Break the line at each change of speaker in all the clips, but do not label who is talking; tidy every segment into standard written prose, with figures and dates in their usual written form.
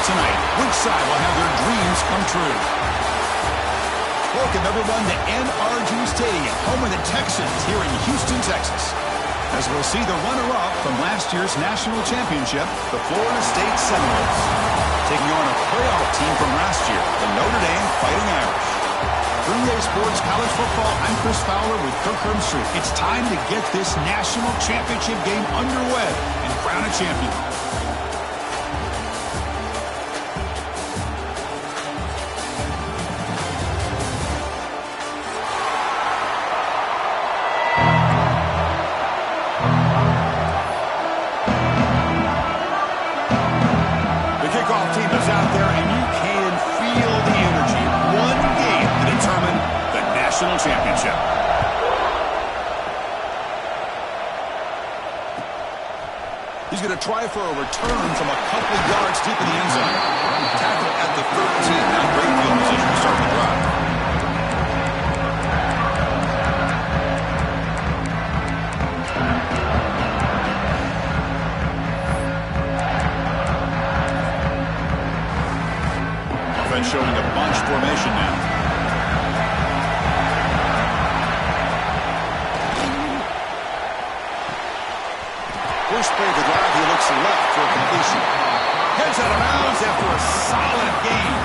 tonight. Which side will have their dreams come true? Welcome, everyone, to NRG Stadium, home of the Texans here in Houston, Texas. As we'll see the runner-up from last year's national championship, the Florida State Seminoles, taking on a playoff team from last year, the Notre Dame Fighting Irish. For EA Sports College Football, I'm Chris Fowler with Kirk Herbstreit. It's time to get this national championship game underway and crown a champion. Championship. He's going to try for a return from a couple of yards deep in the end zone. Tackle at the 13. Now great field position to start the drive. Offense showing a bunch formation now. First play of the drive, he looks left for a completion. Heads out of bounds after a solid gain.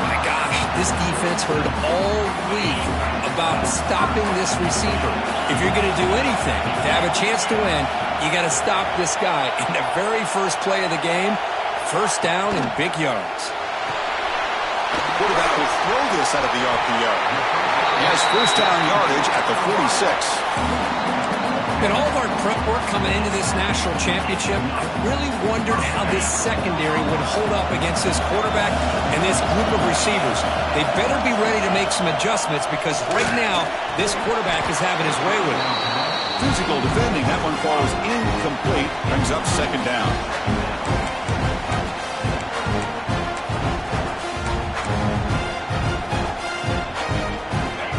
My gosh, this defense heard all week about stopping this receiver. If you're going to do anything to have a chance to win, you got to stop this guy. In the very first play of the game, first down and big yards.
Quarterback will throw this out of the RPO. He has first down yardage at the 46.
In all of our prep work coming into this national championship, I really wondered how this secondary would hold up against this quarterback and this group of receivers. They better be ready to make some adjustments because right now, this quarterback is having his way with it.
Physical defending. That one falls incomplete. Brings up second down.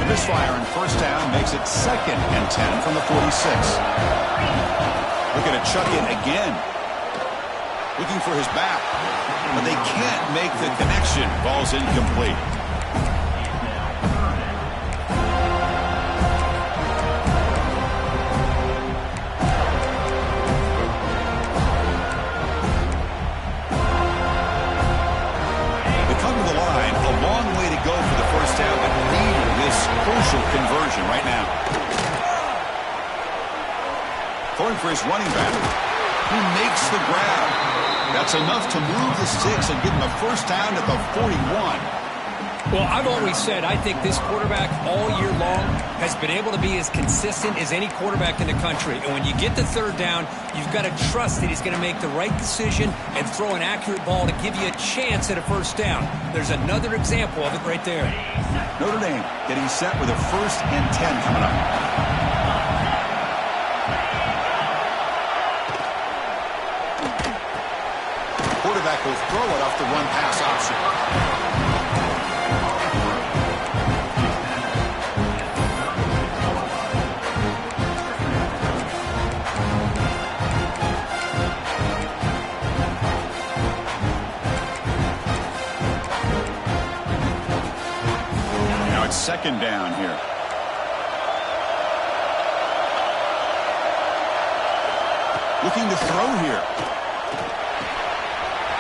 Misfire and first down makes it 2nd and 10 from the 46. Looking to chuck it again. Looking for his back. But they can't make the connection. Ball's incomplete. They come to the line. A long way to go for the first down, but needed this crucial conversion right now. Going for his running back. He makes the grab. That's enough to move the sticks and give him a first down at the 41.
Well, I've always said I think this quarterback all year long has been able to be as consistent as any quarterback in the country. And when you get the third down, you've got to trust that he's going to make the right decision and throw an accurate ball to give you a chance at a first down. There's another example of it right there.
Notre Dame getting set with a 1st and 10 coming up. Quarterback will throw it off the run-pass option. Second down here. Looking to throw here.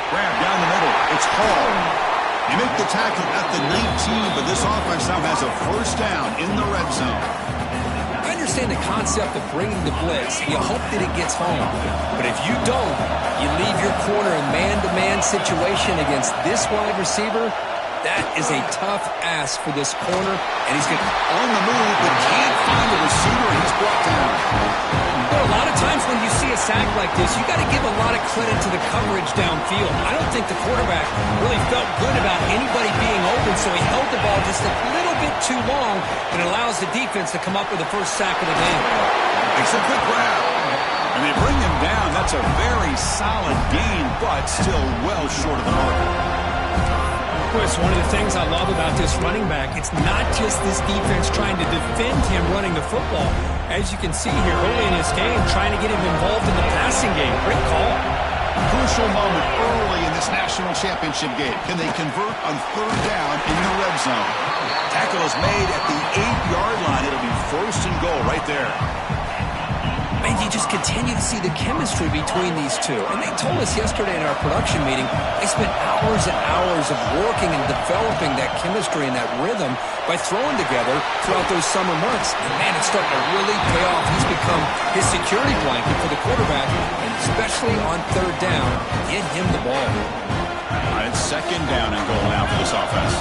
Grab down the middle. It's Hall. They make the tackle at the 19, but this offense now has a first down in the red zone.
I understand the concept of bringing the blitz. You hope that it gets home. But if you don't, you leave your corner in man-to-man situation against this wide receiver. That is a tough ask for this corner, and he's going to
on the move, but can't find the receiver, and he's brought down.
Well, a lot of times when you see a sack like this, you got to give a lot of credit to the coverage downfield. I don't think the quarterback really felt good about anybody being open, so he held the ball just a little bit too long and allows the defense to come up with the first sack of the game.
Makes a quick grab, and they bring him down. That's a very solid gain, but still well short of the mark.
It's one of the things I love about this running back. It's not just this defense trying to defend him running the football. As you can see here early in this game, trying to get him involved in the passing game. Great call.
Crucial moment early in this national national championship game. Can they convert on third down in the red zone? Tackle is made at the 8-yard line. It'll be first and goal right there.
And you just continue to see the chemistry between these two. And they told us yesterday in our production meeting, they spent hours and hours of working and developing that chemistry and that rhythm by throwing together throughout those summer months. And man, it's starting to really pay off. He's become his security blanket for the quarterback, and especially on third down, get him the ball.
All right, it's second down and goal now for this offense.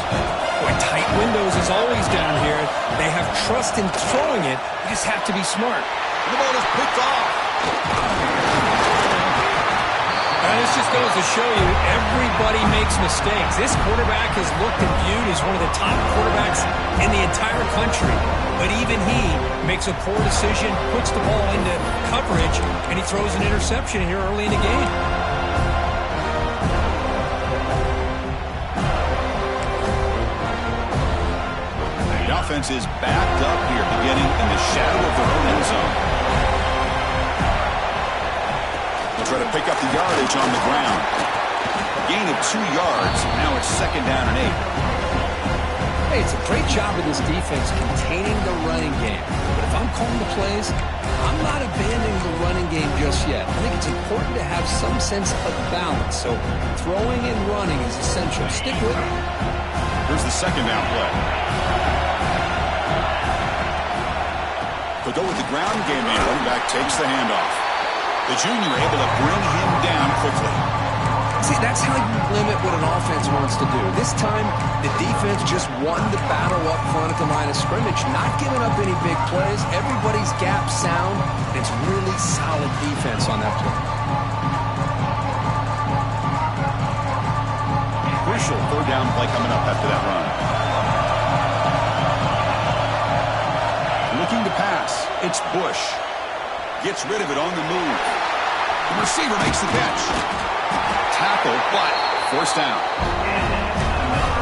Boy, tight windows is always down here. They have trust in throwing it. You just have to be smart.
The ball is picked off.
And this just goes to show you, everybody makes mistakes. This quarterback is looked and viewed as one of the top quarterbacks in the entire country. But even he makes a poor decision, puts the ball into coverage, and he throws an interception here early in the game.
The offense is backed up here, beginning in the shadow of their own end zone. They'll try to pick up the yardage on the ground. Gain of 2 yards. Now it's second down and 8.
Hey, it's a great job of this defense containing the running game. But if I'm calling the plays, I'm not abandoning the running game just yet. I think it's important to have some sense of balance. So throwing and running is essential. Stick with it.
Here's the second down play. They'll go with the ground game man. Running back takes the handoff. The junior able to bring him down quickly.
See, that's how you limit what an offense wants to do. This time, the defense just won the battle up front at the line of scrimmage, not giving up any big plays. Everybody's gap sound, and it's really solid defense on that play.
Crucial third down play coming up after that run. Looking to pass. It's Bush. Gets rid of it on the move. The receiver makes the catch. Tackle, but forced down.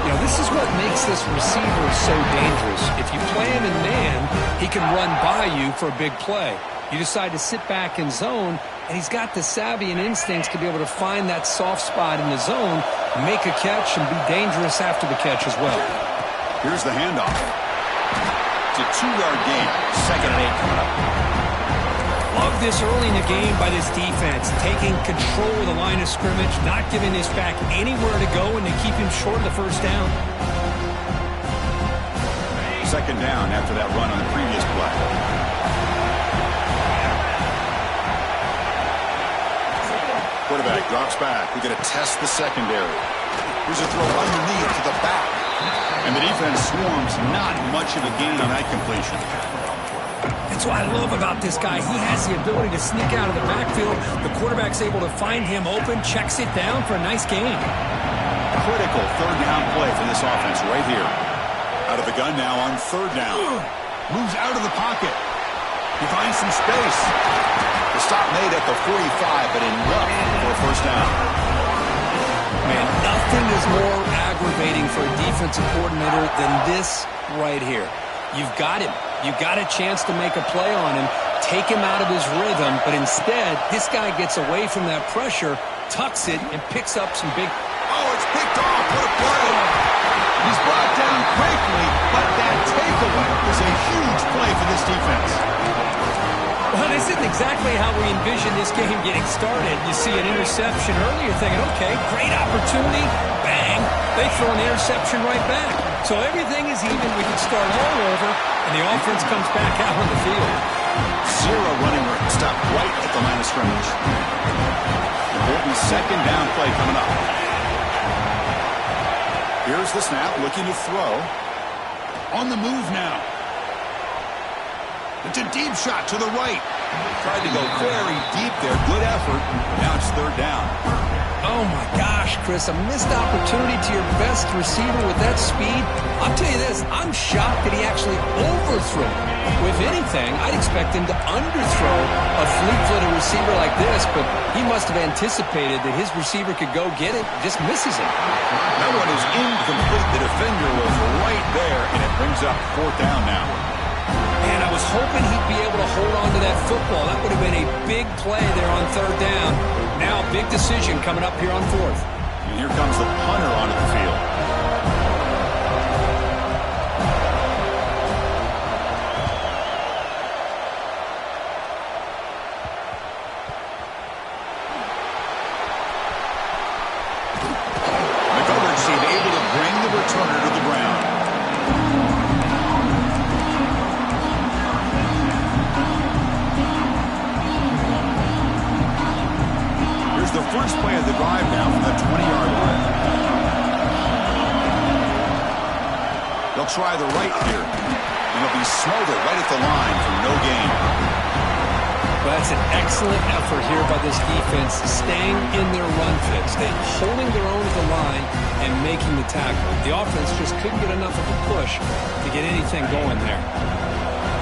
You know, this is what makes this receiver so dangerous. If you play him in man, he can run by you for a big play. You decide to sit back in zone, and he's got the savvy and instincts to be able to find that soft spot in the zone, make a catch, and be dangerous after the catch as well.
Here's the handoff. It's a 2-yard gain. Second and 8 coming up.
Love this early in the game by this defense, taking control of the line of scrimmage, not giving this back anywhere to go, and to keep him short of the first down.
Second down after that run on the previous play. Quarterback drops back. We're going to test the secondary. Here's a throw underneath to the back. And the defense swarms. Not much of a gain on that completion.
That's what I love about this guy. He has the ability to sneak out of the backfield. The quarterback's able to find him open, checks it down for a nice gain.
Critical third down play for this offense right here. Out of the gun now on third down. Moves out of the pocket. He finds some space. The stop made at the 45, but enough for a first down.
Man, nothing is more aggravating for a defensive coordinator than this right here. You've got him. You've got a chance to make a play on him, take him out of his rhythm, but instead, this guy gets away from that pressure, tucks it, and picks up some big...
Oh, it's picked off. What a play. He's brought down quickly, but that takeaway is a huge play for this defense.
Well, this isn't exactly how we envisioned this game getting started. You see an interception early, you're thinking, okay, great opportunity, bang, they throw an interception right back. So everything is even, we can start all over, and the offense comes back out on the field.
Zero running room, stop right at the line of scrimmage. Important second down play coming up. Here's the snap, looking to throw. On the move now. It's a deep shot to the right. Tried to go very deep there. Good effort. Now it's third down.
Oh, my gosh, Chris. A missed opportunity to your best receiver with that speed. I'll tell you this. I'm shocked that he actually overthrew. If anything, I'd expect him to underthrow a fleet-footed receiver like this, but he must have anticipated that his receiver could go get it. Just misses it.
That one is incomplete. The defender was right there, and it brings up fourth down now.
Man, I was hoping he'd be able to hold on to that football. That would have been a big play there on third down. Now a big decision coming up here on fourth.
And here comes return her to the ground. Here's the first play of the drive now from the 20-yard line. They'll try the right here. And it'll be smothered right at the line for no gain.
Well, that's an excellent effort here by this defense, staying in their run fix. They're holding their own at the line and making the tackle. The offense just couldn't get enough of a push to get anything going there.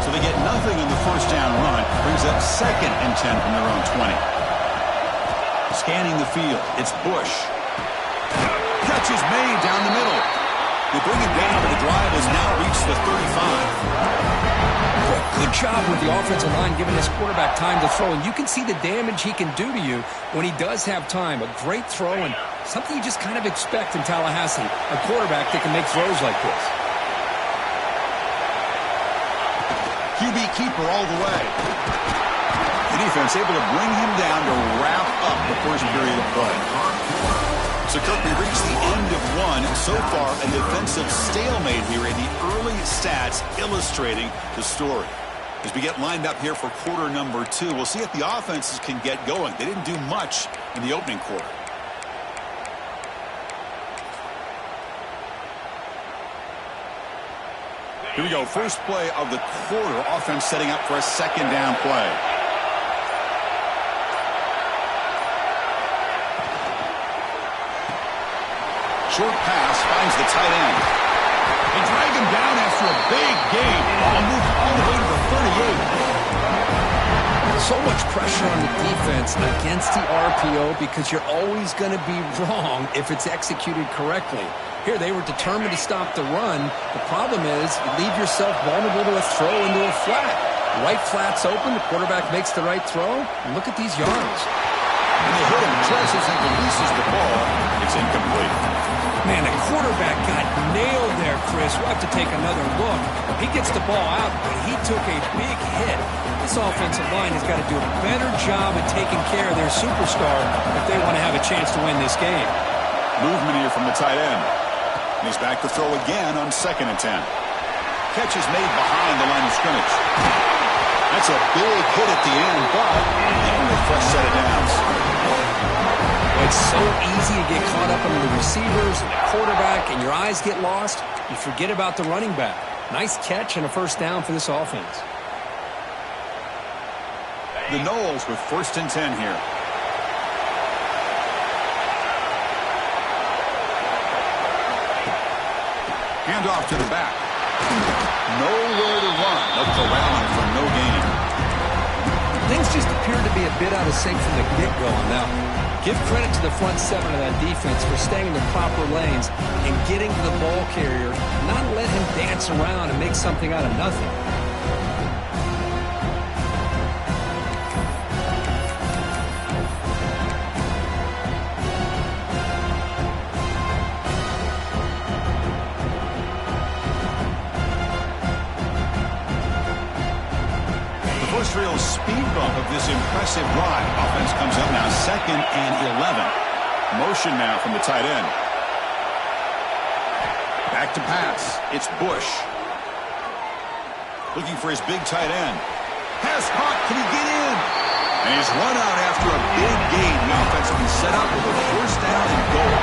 So they get nothing on the first down run. Brings up 2nd and 10 from their own 20. Scanning the field, it's Bush. Catch is made down the middle. They bring him down, but the drive has now reached the 35.
Good job with the offensive line giving his quarterback time to throw. And you can see the damage he can do to you when he does have time. A great throw and something you just kind of expect in Tallahassee. A quarterback that can make throws like this.
QB keeper all the way. The defense able to bring him down to wrap up the first period of play. So, Kirk, we reached the end of one. So far, a defensive stalemate here in the early stats illustrating the story. As we get lined up here for quarter number 2, we'll see if the offenses can get going. They didn't do much in the opening quarter. Here we go. First play of the quarter. Offense setting up for a second down play. Short pass finds the tight end. They drag him down after a big gain. Ball moved all the way to the 38.
So much pressure on the defense against the RPO because you're always going to be wrong if it's executed correctly. Here, they were determined to stop the run. The problem is you leave yourself vulnerable to a throw into a flat. The right flat's open. The quarterback makes the right throw. And look at these yards.
And they hit him just as he releases the ball. It's incomplete.
Man, the quarterback got nailed there, Chris. We'll have to take another look. He gets the ball out, but he took a big hit. This offensive line has got to do a better job of taking care of their superstar if they want to have a chance to win this game.
Movement here from the tight end. And he's back to throw again on 2nd and 10. Catch is made behind the line of scrimmage. That's a big hit at the end, but even a fresh set of downs.
It's so easy to get caught up under the receivers and the quarterback, and your eyes get lost. You forget about the running back. Nice catch and a first down for this offense.
The Noles with 1st and 10 here. Hand off to the back. Nowhere to run. They'll corral him for no gain.
Things just appear to be a bit out of sync from the get-go. Now, give credit to the front 7 of that defense for staying in the proper lanes and getting to the ball carrier, not let him dance around and make something out of nothing.
First real speed bump of this impressive drive. Offense comes up now 2nd and 11. Motion now from the tight end. Back to pass. It's Bush. Looking for his big tight end. Pass caught. Can he get in? And he's run out after a big gain. The offense will be set up with a first down and goal.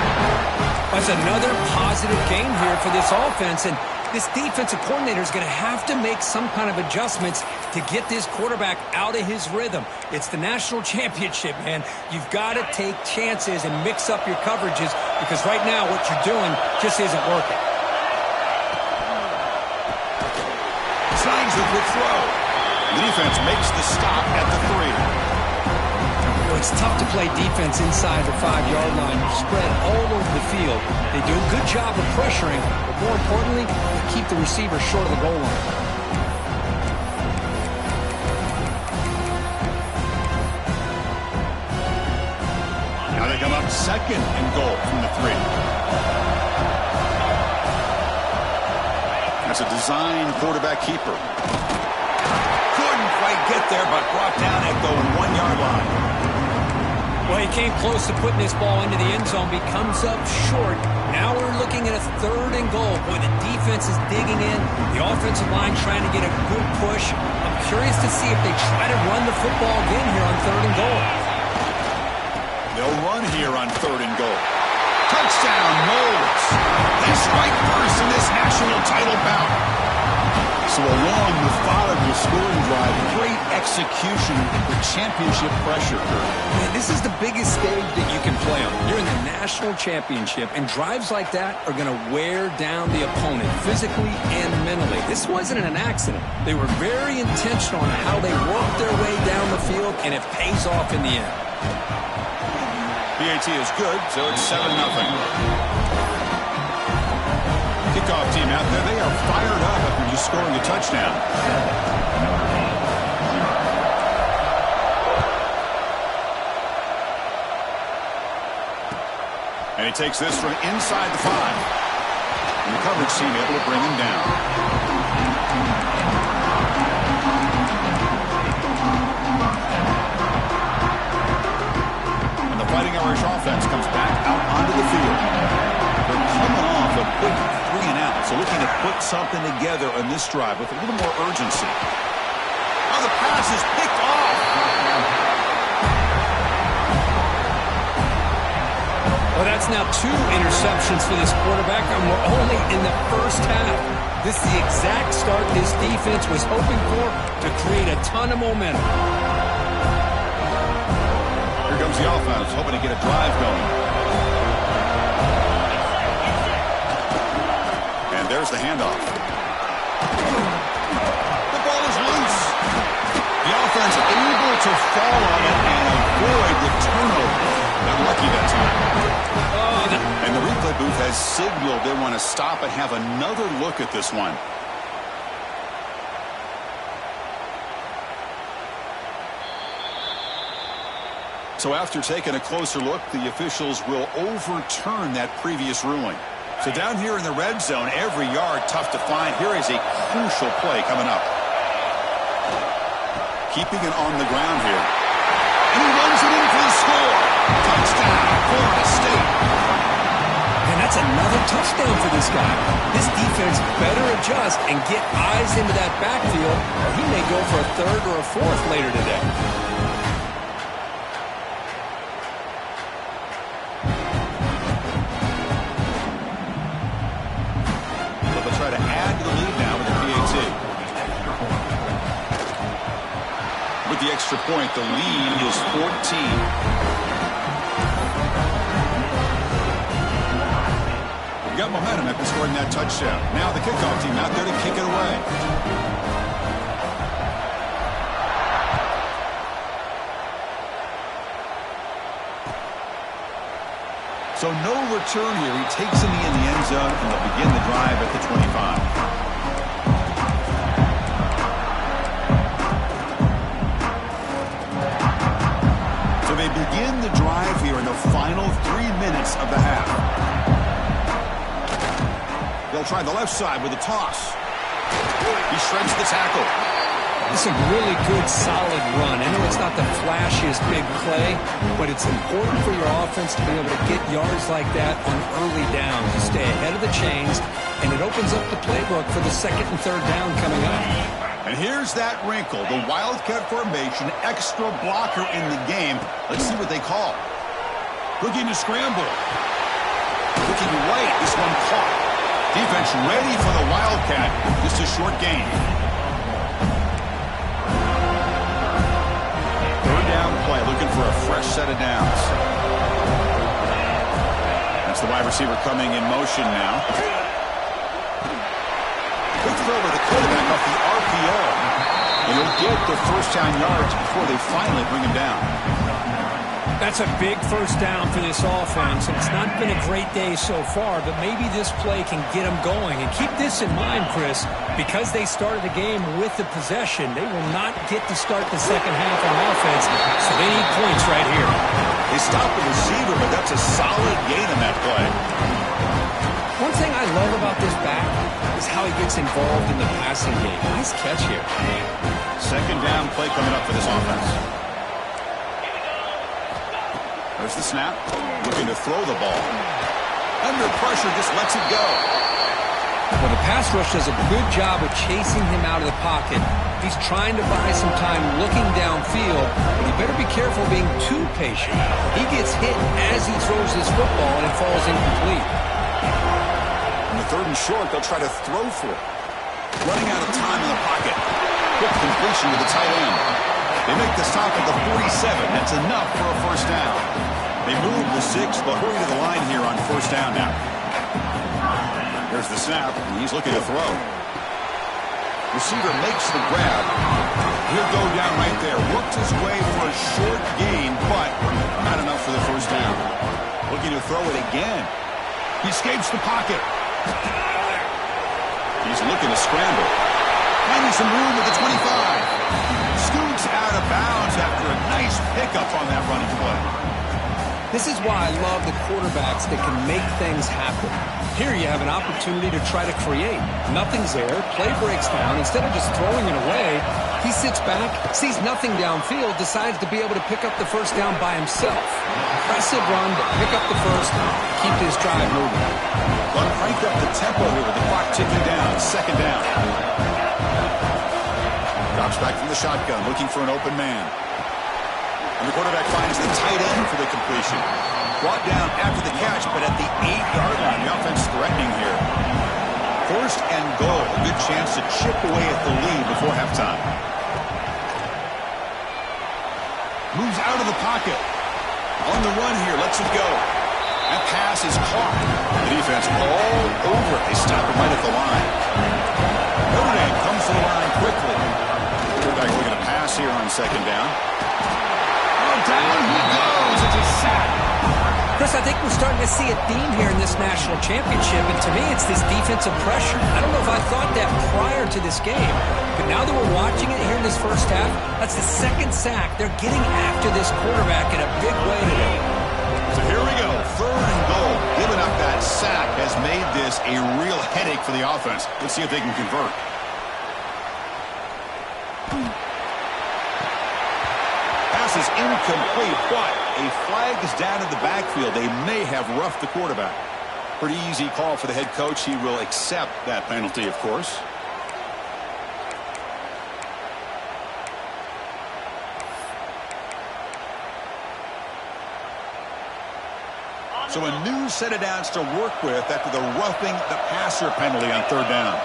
That's another positive game here for this offense, and this defensive coordinator is going to have to make some kind of adjustments to get this quarterback out of his rhythm. It's the national championship, man. You've got to take chances and mix up your coverages because right now what you're doing just isn't working.
Signs the quick throw. The defense makes the stop at the 3.
It's tough to play defense inside the 5-yard line. You spread all over the field. They do a good job of pressuring, but more importantly, they keep the receiver short of the goal line.
Now they come up 2nd and goal from the 3. That's a design quarterback keeper. Couldn't quite get there, but brought down at the 1-yard line.
Well, he came close to putting this ball into the end zone, but he comes up short. Now we're looking at a 3rd and goal. Boy, the defense is digging in. The offensive line trying to get a good push. I'm curious to see if they try to run the football again here on 3rd and goal.
They'll run here on 3rd and goal. Touchdown, Moles. They strike first in this national title bout. So a long, methodical scoring drive. Great execution with championship pressure.
Man, this is the biggest stage that you can play on. You're in the national championship, and drives like that are going to wear down the opponent physically and mentally. This wasn't an accident. They were very intentional on how they worked their way down the field, and it pays off in the end.
PAT is good, so it's 7-0. Kickoff team out there, they are fired up after just scoring a touchdown. And he takes this from inside the 5. And the coverage team able to bring him down. And the Fighting Irish offense comes back out onto the field. They're coming off a quick 3-and-out, so looking to put something together on this drive with a little more urgency. Oh, the pass is picked off.
Well, that's now 2 interceptions for this quarterback, and we're only in the first half. This is the exact start this defense was hoping for to create a ton of momentum.
Here comes the offense, hoping to get a drive going. There's the handoff. The ball is loose. The offense able to fall on it and avoid the turnover. They're lucky that time. And the replay booth has signaled they want to stop and have another look at this one. So after taking a closer look, the officials will overturn that previous ruling. So down here in the red zone, every yard tough to find. Here is a crucial play coming up. Keeping it on the ground here. And he runs it in for the score. Touchdown, Florida State.
And that's another touchdown for this guy. This defense better adjust and get eyes into that backfield, or he may go for a 3rd or a 4th later today.
Try to add to the lead now with the PAT. With the extra point, the lead is 14. We've got momentum after scoring that touchdown. Now the kickoff team out there to kick it away. So no return here. He takes in the end zone, and they'll begin the drive at the 25. So they begin the drive here in the final 3 minutes of the half. They'll try the left side with a toss. He shreds the tackle.
It's a really good, solid run. I know it's not the flashiest big play, but it's important for your offense to be able to get yards like that on early downs. You stay ahead of the chains, and it opens up the playbook for the 2nd and 3rd down coming up.
And here's that wrinkle, the Wildcat formation, extra blocker in the game. Let's see what they call. Looking to scramble. Looking right, this one caught. Defense ready for the Wildcat. Just a short gain. Play, looking for a fresh set of downs. That's the wide receiver coming in motion now. Good throw with the quarterback off the RPO. And he'll get the first down yards before they finally bring him down.
That's a big first down for this offense. It's not been a great day so far, but maybe this play can get them going. And keep this in mind, Chris, because they started the game with the possession, they will not get to start the second half on offense, so they need points right here.
They stopped the receiver, but that's a solid gain in that play.
One thing I love about this back is how he gets involved in the passing game. Nice catch here.
Second down play coming up for this offense. There's the snap. Looking to throw the ball. Under pressure, just lets it go.
Well, the pass rush does a good job of chasing him out of the pocket. He's trying to buy some time looking downfield, but he better be careful being too patient. He gets hit as he throws this football, and it falls incomplete.
On the 3rd and short, they'll try to throw for it. Running out of time in the pocket. Quick completion to the tight end. They make the stop at the 47. That's enough for a first down. They move the 6. They'll hurry to the line here on first down now. There's the snap, and he's looking to throw. Receiver makes the grab. He'll go down right there. Worked his way for a short gain, but not enough for the first down. Looking to throw it again. He escapes the pocket. He's looking to scramble. Finding some room at the 25. Scoots out of bounds after a nice pickup on that running play.
This is why I love the quarterbacks that can make things happen. Here you have an opportunity to try to create. Nothing's there. Play breaks down. Instead of just throwing it away, he sits back, sees nothing downfield, decides to be able to pick up the first down by himself. Impressive run to pick up the first, keep this drive moving.
But crank up the tempo here with the clock ticking down. Second down. Drops back from the shotgun, looking for an open man. And the quarterback finds the tight end for the completion. Brought down after the catch, but at the 8-yard line. The offense threatening here. First and goal. A good chance to chip away at the lead before halftime. Moves out of the pocket. On the run here. Lets it go. That pass is caught. The defense all over it. They stop him right at the line. Notre Dame comes to the line quickly. Quarterback looking to pass here on second down. Down he goes. It's a sack.
Chris, I think we're starting to see a theme here in this national championship, and to me it's this defensive pressure. I don't know if I thought that prior to this game, but now that we're watching it here in this first half, that's the 2nd sack. They're getting after this quarterback in a big way today.
So here we go. 3rd and goal. Giving up that sack has made this a real headache for the offense. Let's see if they can convert. Is incomplete, but a flag is down in the backfield. They may have roughed the quarterback. Pretty easy call for the head coach. He will accept that penalty, of course. So a new set of downs to work with after the roughing the passer penalty on 3rd down.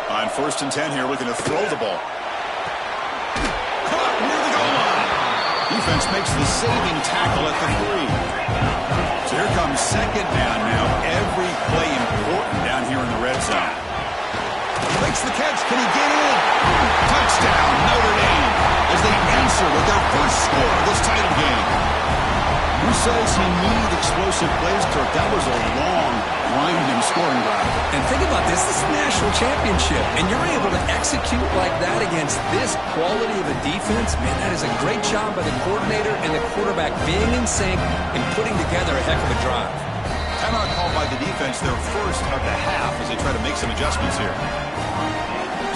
On 1st and 10 here, looking to throw the ball. Defense makes the saving tackle at the 3. So here comes second down now. Every play important down here in the red zone. Makes the catch. Can he get in? Touchdown, Notre Dame, as they answer with their first score of this title game. Who says he needed explosive plays, Kirk? That was a long, winding scoring drive.
And think about this. This is a national championship, and you're able to execute like that against this quality of a defense. Man, that is a great job by the coordinator and the quarterback being in sync and putting together a heck of a drive.
Timeout called by the defense, their first of the half, as they try to make some adjustments here.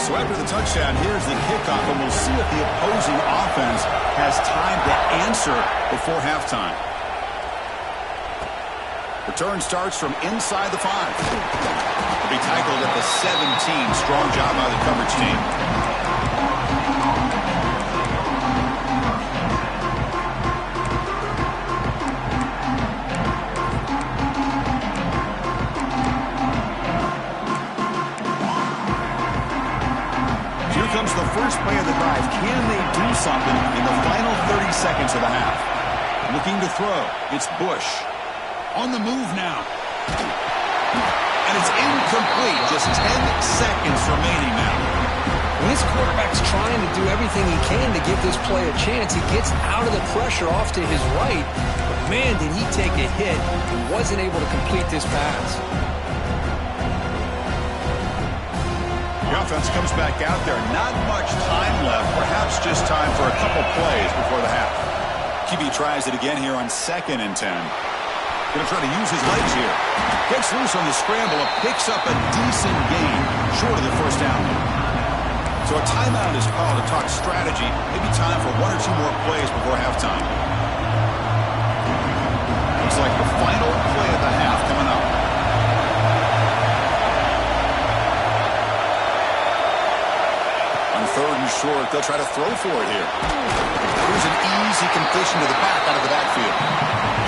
So after the touchdown, here's the kickoff, and we'll see if the opposing offense has time to answer before halftime. Return starts from inside the 5. Will be tackled at the 17. Strong job by the coverage team. Here comes the first play of the drive. Can they do something in the final 30 seconds of the half? Looking to throw. It's Bush. On the move now. And it's incomplete. Just 10 seconds remaining now.
When this quarterback's trying to do everything he can to give this play a chance, he gets out of the pressure off to his right. But man, did he take a hit and wasn't able to complete this pass.
The offense comes back out there. Not much time left. Perhaps just time for a couple plays before the half. QB tries it again here on 2nd and 10. Going to try to use his legs here. Gets loose on the scramble and picks up a decent gain short of the first down. So a timeout is called to talk strategy. Maybe time for 1 or 2 more plays before halftime. Looks like the final play of the half coming up. On third and short, they'll try to throw for it here. Here's an easy completion to the back out of the backfield.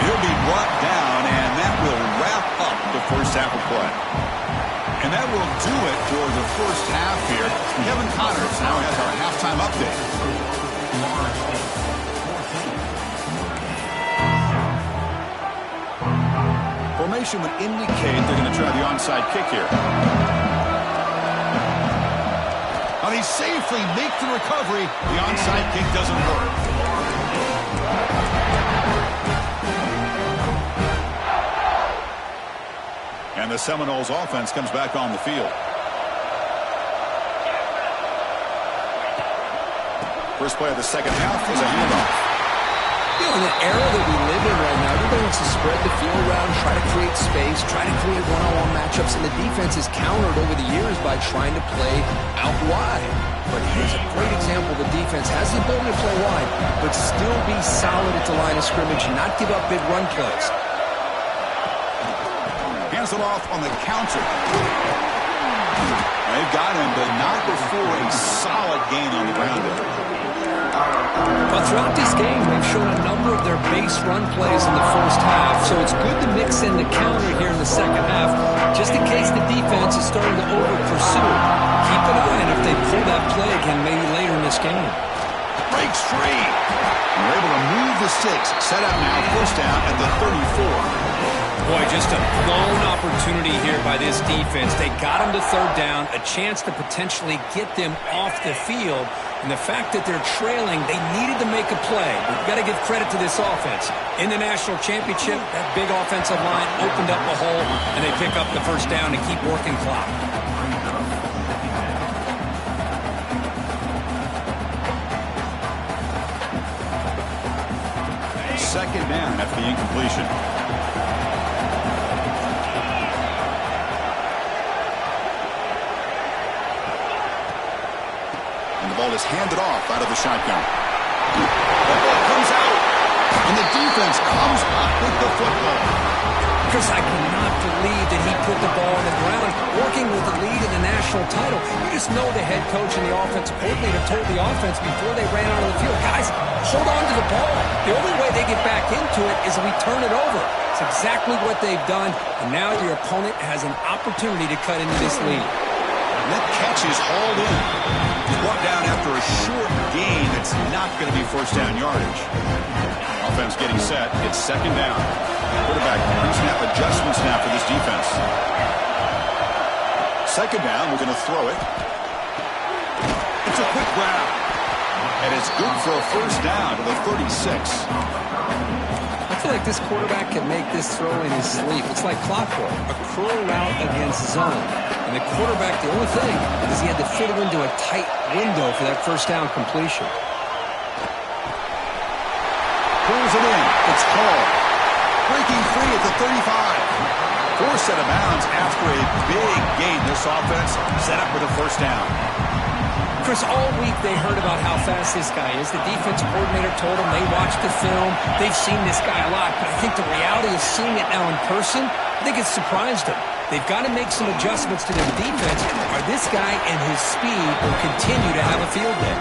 He'll be brought down, and that will wrap up the first half of play. And that will do it for the first half here. Kevin Connors now has our halftime update. Formation would indicate they're going to try the onside kick here. Now they safely make the recovery. The onside kick doesn't work. And the Seminoles offense comes back on the field. First play of the second half is a handoff.
In the era that we live in right now, everybody wants to spread the field around, try to create space, try to create one-on-one matchups, and the defense is countered over the years by trying to play out wide. But here's a great example. The defense has the ability to play wide, but still be solid at the line of scrimmage and not give up big run plays.
Hands it off on the counter. They've got him, but not before a solid gain on the ground there.
But throughout this game, they've shown a number of their base run plays in the first half, so it's good to mix in the counter here in the second half, just in case the defense is starting to over-pursue. Keep an eye on if they pull that play again maybe later in this game.
Breaks free. And they're able to move the sticks. Set up now, first down at the 34.
Boy, just a blown opportunity here by this defense. They got them to third down, a chance to potentially get them off the field. And the fact that they're trailing, they needed to make a play. We've got to give credit to this offense. In the national championship, that big offensive line opened up a hole, and they pick up the first down and keep working clock.
Second down after the incompletion. Ball is handed off out of the shotgun. The ball comes out, and the defense comes up with the football.
Chris, I cannot believe that he put the ball on the ground, working with the lead in the national title. You just know the head coach and the offensive coordinator told the offense before they ran out of the field, guys, hold on to the ball. The only way they get back into it is if we turn it over. It's exactly what they've done, and now your opponent has an opportunity to cut into this lead.
And that catch is hauled in. He's brought down after a short gain that's not going to be first down yardage. Offense getting set. It's second down. Quarterback pre-snap adjustments now for this defense. Second down, we're going to throw it. It's a quick grab. And it's good for a first down to the 36.
I feel like this quarterback can make this throw in his sleep. It's like clockwork, a curl route against zone. And the quarterback, the only thing is he had to fit it into a tight window for that first down completion.
Pulls it in. It's called. Breaking free at the 35. Forced out of bounds after a big gain. This offense set up with a first down.
Chris, all week they heard about how fast this guy is. The defense coordinator told them they watched the film. They've seen this guy a lot. But I think the reality is seeing it now in person, I think it's surprised them. They've got to make some adjustments to their defense, or this guy and his speed will continue to have a field day.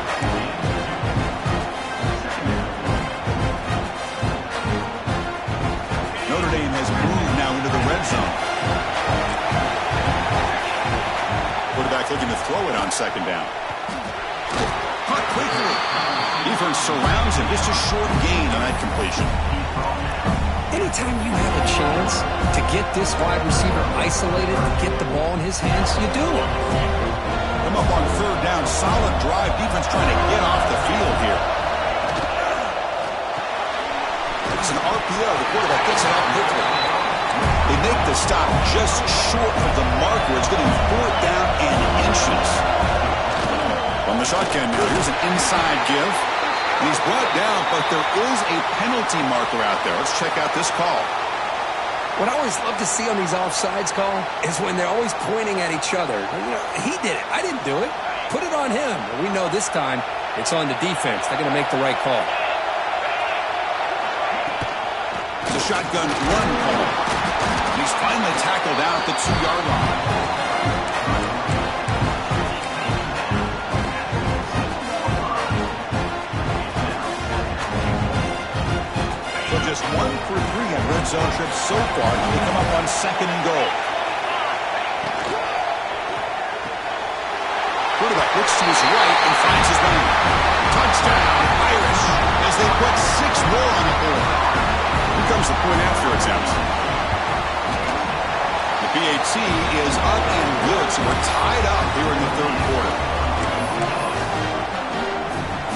Notre Dame has moved now into the red zone. Quarterback looking to throw it on second down. Caught quickly. Defense surrounds him. Just a short gain on that completion.
Anytime you have a chance to get this wide receiver isolated and get the ball in his hands, you do.
Come up on third down. Solid drive. Defense trying to get off the field here. It's an RPO. The quarterback gets it out quickly. They make the stop just short of the marker. It's getting fourth down and inches. From the shotgun now, here's an inside give. And he's brought down, but there is a penalty marker out there. Let's check out this call.
What I always love to see on these offsides call is when they're always pointing at each other. You know, he did it. I didn't do it. Put it on him. We know this time it's on the defense. They're going to make the right call.
It's a shotgun run call. He's finally tackled out at the 2-yard line. So just 1 for 3 on red zone trips so far. They come up on 2nd and goal. Quarterback looks to his right and finds his man. Touchdown, Irish, as they put 6 more on the board. Here comes the point after attempt. The PAT is up and good, so we're tied up here in the 3rd quarter.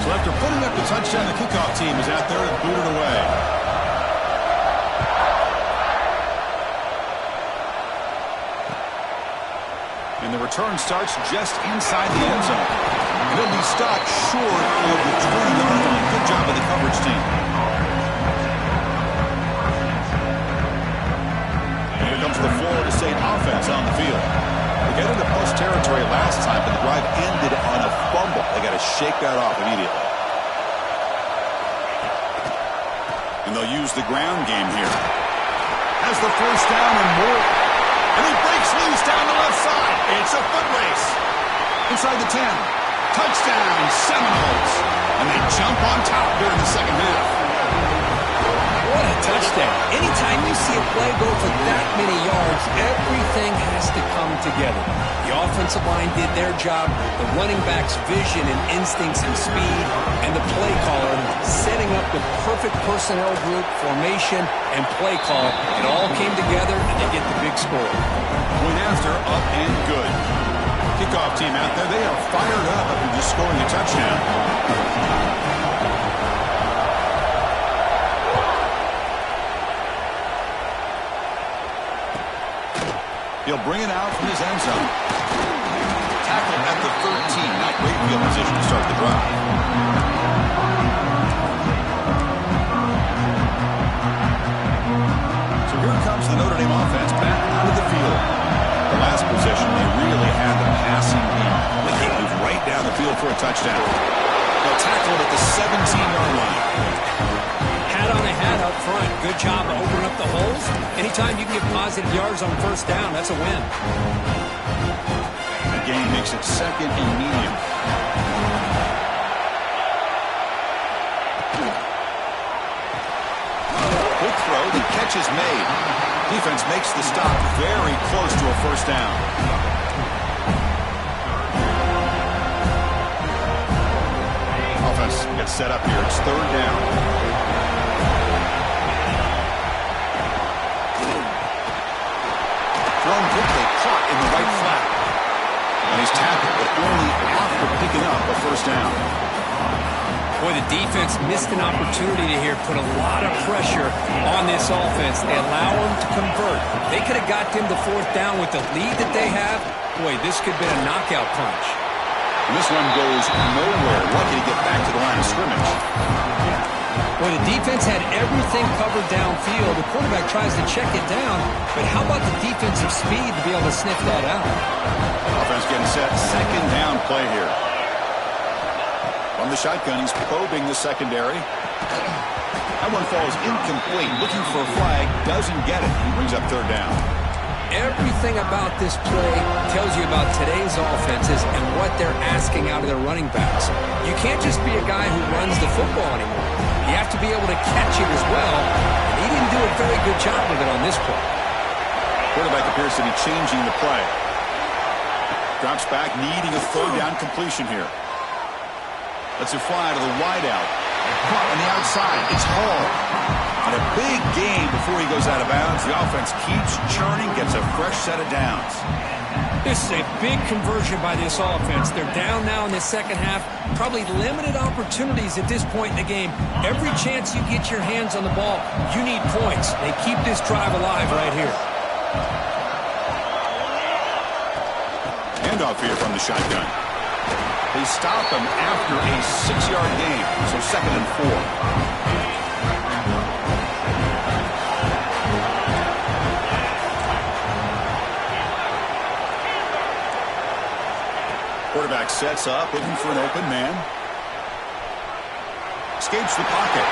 So after putting up the touchdown, the kickoff team is out there to boot it away. And the return starts just inside the end zone. And then he stopped short of the 20-yard line. Good job of the coverage team. And here comes the Florida State offense on the field. They got into post territory last time, but the drive ended on a fumble. They got to shake that off immediately. And they'll use the ground game here. Has the first down and more. And he breaks loose down the left side. It's a foot race. Inside the 10. Touchdown, Seminoles. And they jump on top here in the second half.
What a touchdown. Anytime you see a play go for that many yards, everything has to come together. The offensive line did their job, the running back's vision and instincts and speed, and the play caller setting up the perfect personnel group, formation, and play call. It all came together, and they get the big score.
Point after, up and good. Kickoff team out there, they are fired up after just scoring a touchdown. He'll bring it out from his end zone. Tackle at the 13. Not great field position to start the drive. So here comes the Notre Dame offense back onto the field. The last possession, they really had the passing game. They moved right down the field for a touchdown. They'll tackle it at the 17-yard line.
Hat on a hat up front. Good job of opening up the holes. Anytime you can get positive yards on first down, that's a win.
The game makes it 2nd and medium. Quick throw, the catch is made. Defense makes the stop very close to a first down. Offense gets set up here. It's 3rd down. Thrown quickly, caught in the right flat. And he's tackled, but only after picking up a first down.
Boy, the defense missed an opportunity here, put a lot of pressure on this offense. They allow them to convert. They could have got them to 4th down with the lead that they have. Boy, this could have been a knockout punch.
And this one goes nowhere. Lucky to get back to the line of scrimmage.
Well, the defense had everything covered downfield. The quarterback tries to check it down, but how about the defensive speed to be able to sniff that out?
Offense getting set. 2nd down play here. From the shotgun, he's probing the secondary. That one falls incomplete. Looking for a flag. Doesn't get it. He brings up 3rd down.
Everything about this play tells you about today's offenses and what they're asking out of their running backs. You can't just be a guy who runs the football anymore. You have to be able to catch it as well, and he didn't do a very good job of it on this play.
Quarterback appears to be changing the play. Drops back, needing a 3rd down completion here. Lets it fly to the wideout. Caught on the outside. It's Hall. And a big gain before he goes out of bounds. The offense keeps churning, gets a fresh set of downs.
This is a big conversion by this offense. They're down now in the second half. Probably limited opportunities at this point in the game. Every chance you get your hands on the ball, you need points. They keep this drive alive right here.
Handoff here from the shotgun. They stop him after a 6-yard gain, so 2nd and 4. Quarterback sets up, looking for an open man. Escapes the pocket.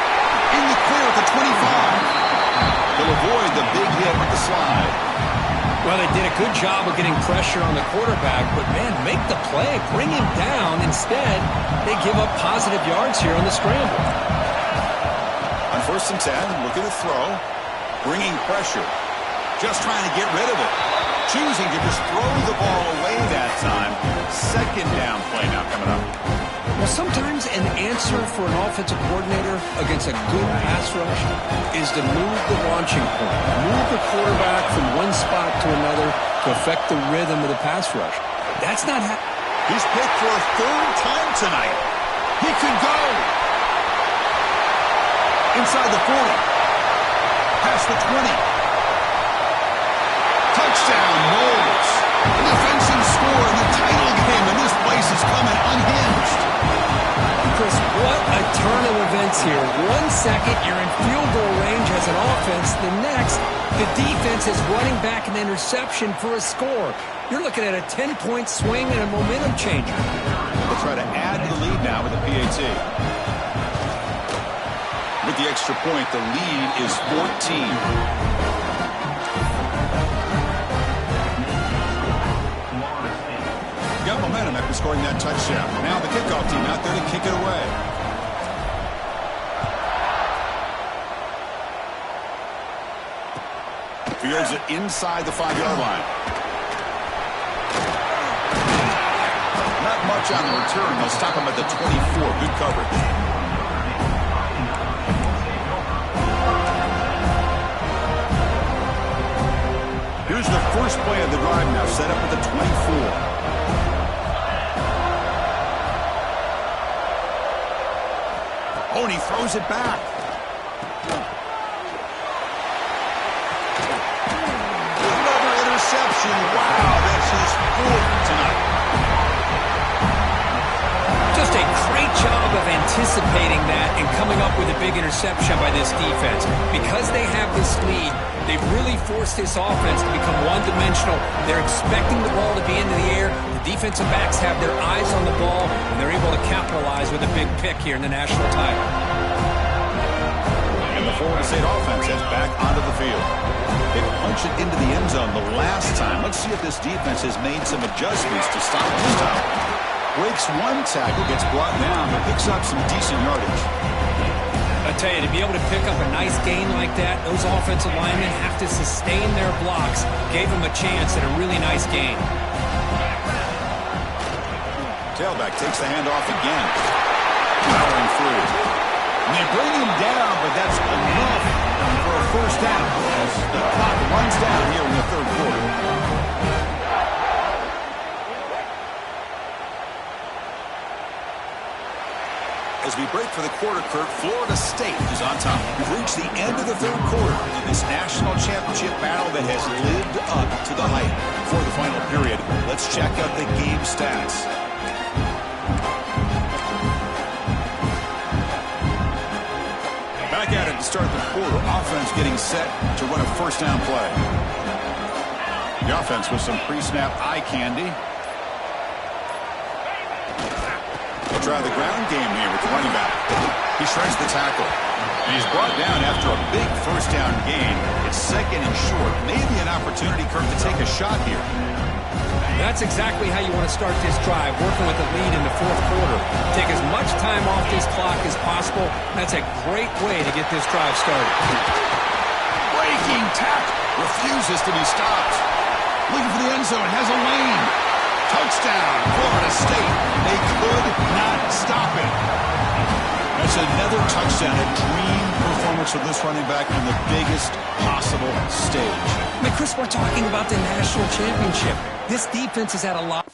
In the clear at the 25. He'll avoid the big hit with the slide.
Well, they did a good job of getting pressure on the quarterback, but, man, make the play. Bring him down. Instead, they give up positive yards here on the scramble.
On 1st and 10, looking to throw. Bringing pressure. Just trying to get rid of it. Choosing to just throw the ball away that time. 2nd down play now coming up.
Well, sometimes an answer for an offensive coordinator against a good pass rush is to move the launching point, move the quarterback from one spot to another to affect the rhythm of the pass rush. That's not happening.
He's picked for a 3rd time tonight. He could go. Inside the 40. Past the 20. Touchdown, Knowles. The defensive score in the title game, and this place is coming unhinged.
Chris, what a turn of events here. 1 second, you're in field goal range as an offense. The next, the defense is running back an interception for a score. You're looking at a 10-point swing and a momentum changer.
They'll try to add to the lead now with the PAT. With the extra point, the lead is 14. Got momentum after scoring that touchdown. Now the kickoff team out there to kick it away. Fields it inside the 5-yard line. Not much on the return. They'll stop him at the 24. Good coverage. Here's the first play of the drive now, set up at the 24. Oh, and he throws it back. Another interception. Wow, that's his 4th tonight.
Just a great job of anticipating that and coming up with a big interception by this defense. Because they have this lead, they've really forced this offense to become one-dimensional. They're expecting the ball to be into the air. The defensive backs have their eyes on the ball, and they're able to capitalize with a big pick here in the national title.
And the Florida State offense heads back onto the field. They punched it into the end zone the last time. Let's see if this defense has made some adjustments to stop this time. Breaks 1 tackle, gets brought down, but picks up some decent yardage.
I tell you, to be able to pick up a nice gain like that, those offensive linemen have to sustain their blocks. Gave them a chance at a really nice gain.
Tailback takes the handoff again. Powering through. And they bring him down, but that's enough for a 1st down as the clock runs down here in the 3rd quarter. As we break for the quarter, Kurt, Florida State is on top. We've reached the end of the 3rd quarter in this national championship battle that has lived up to the hype. For the final period, let's check out the game stats. Back at it to start the quarter. Offense getting set to run a 1st down play. The offense with some pre-snap eye candy. They'll try the ground game here with the running back. He shreds the tackle. And he's brought down after a big 1st down gain. It's 2nd and short. Maybe an opportunity, Kurt, to take a shot here.
That's exactly how you want to start this drive, working with the lead in the 4th quarter. Take as much time off this clock as possible. That's a great way to get this drive started.
Breaking tackle. Refuses to be stopped. Looking for the end zone. Has a lane. Touchdown, Florida State. They could not stop it. That's another touchdown. A dream performance for this running back on the biggest possible stage.
I mean, Chris, we're talking about the national championship. This defense has had a lot.